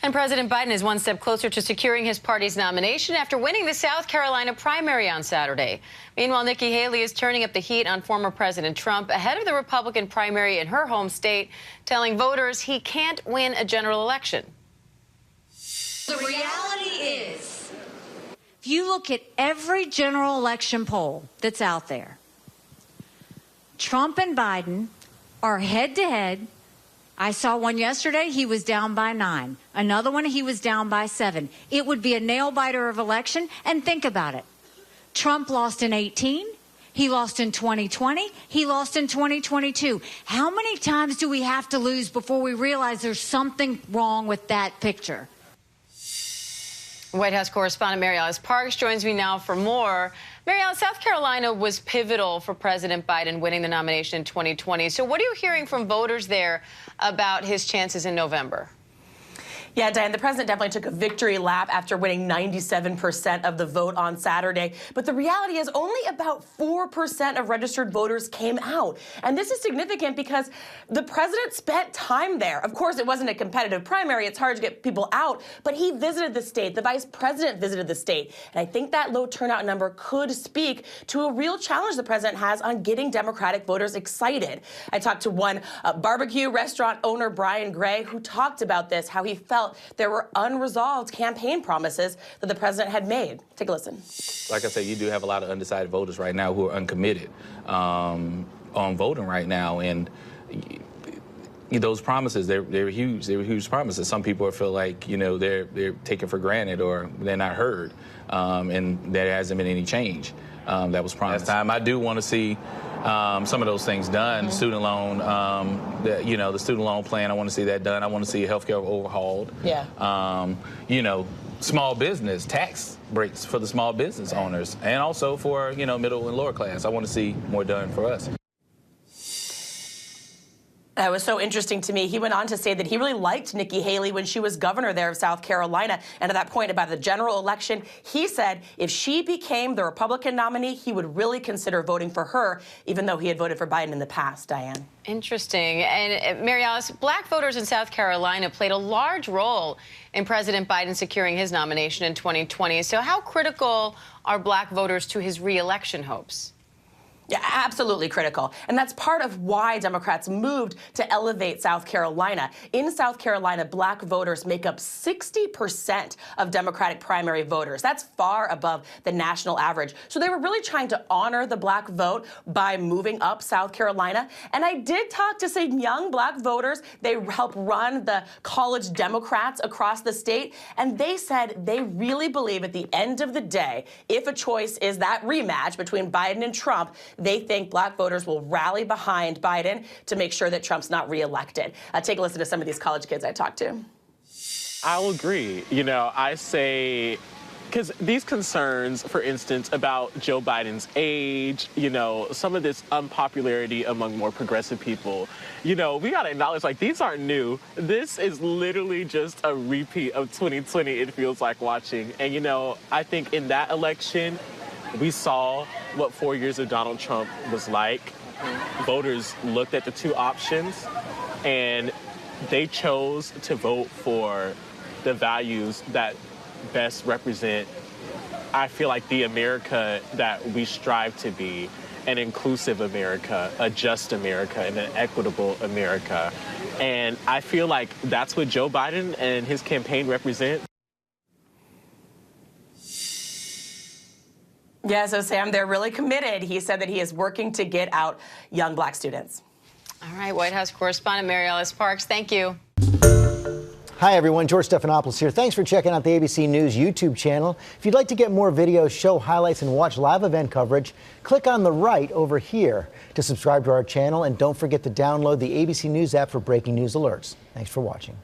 And President Biden is one step closer to securing his party's nomination after winning the South Carolina primary on Saturday. Meanwhile, Nikki Haley is turning up the heat on former President Trump ahead of the Republican primary in her home state, telling voters he can't win a general election. The reality is, if you look at every general election poll that's out there, Trump and Biden are head-to-head. I saw one yesterday, he was down by 9. Another one, he was down by 7. It would be a nail-biter of election, and think about it. Trump lost in 18, he lost in 2020, he lost in 2022. How many times do we have to lose before we realize there's something wrong with that picture? White House correspondent Mary Alice Parks joins me now for more. Mary Alice, South Carolina was pivotal for President Biden winning the nomination in 2020. So what are you hearing from voters there about his chances in November? Yeah, Diane, the president definitely took a victory lap after winning 97% of the vote on Saturday. But the reality is only about 4% of registered voters came out. And this is significant because the president spent time there. Of course, it wasn't a competitive primary. It's hard to get people out. But he visited the state. The vice president visited the state. And I think that low turnout number could speak to a real challenge the president has on getting Democratic voters excited. I talked to one barbecue restaurant owner, Brian Gray, who talked about this, how he felt there were unresolved campaign promises that the president had made. Take a listen. Like I said, you do have a lot of undecided voters right now who are uncommitted on voting right now, and those promises, they're huge. They were huge promises. Some people feel like, they're taken for granted or they're not heard, and there hasn't been any change that was promised. Last time, I do want to see some of those things done. Mm-hmm. Student loan, the student loan plan, I want to see that done. I want to see healthcare overhauled. Yeah. Small business, tax breaks for the small business owners, and also for, middle and lower class. I want to see more done for us. That was so interesting to me. He went on to say that he really liked Nikki Haley when she was governor there of South Carolina. And at that point about the general election, he said if she became the Republican nominee, he would really consider voting for her, even though he had voted for Biden in the past, Diane. Interesting. And Mary Alice, black voters in South Carolina played a large role in President Biden securing his nomination in 2020. So how critical are black voters to his re-election hopes? Yeah, absolutely critical. And that's part of why Democrats moved to elevate South Carolina. In South Carolina, black voters make up 60% of Democratic primary voters. That's far above the national average. So they were really trying to honor the black vote by moving up South Carolina. And I did talk to some young black voters. They help run the college Democrats across the state. And they said they really believe at the end of the day, if a choice is that rematch between Biden and Trump, they think black voters will rally behind Biden to make sure that Trump's not reelected. Take a listen to some of these college kids I talked to. I'll agree. I say, because these concerns, for instance, about Joe Biden's age, some of this unpopularity among more progressive people, we got to acknowledge, these aren't new. This is literally just a repeat of 2020, it feels like watching. And, I think in that election, we saw what 4 years of Donald Trump was like. Voters looked at the two options, and they chose to vote for the values that best represent, I feel like, the America that we strive to be, an inclusive America, a just America, and an equitable America. And I feel like that's what Joe Biden and his campaign represent. Yeah, so Sam, they're really committed. He said that he is working to get out young black students. All right, White House correspondent Mary Alice Parks, thank you. Hi, everyone. George Stephanopoulos here. Thanks for checking out the ABC News YouTube channel. If you'd like to get more videos, show highlights, and watch live event coverage, click on the right over here to subscribe to our channel. And don't forget to download the ABC News app for breaking news alerts. Thanks for watching.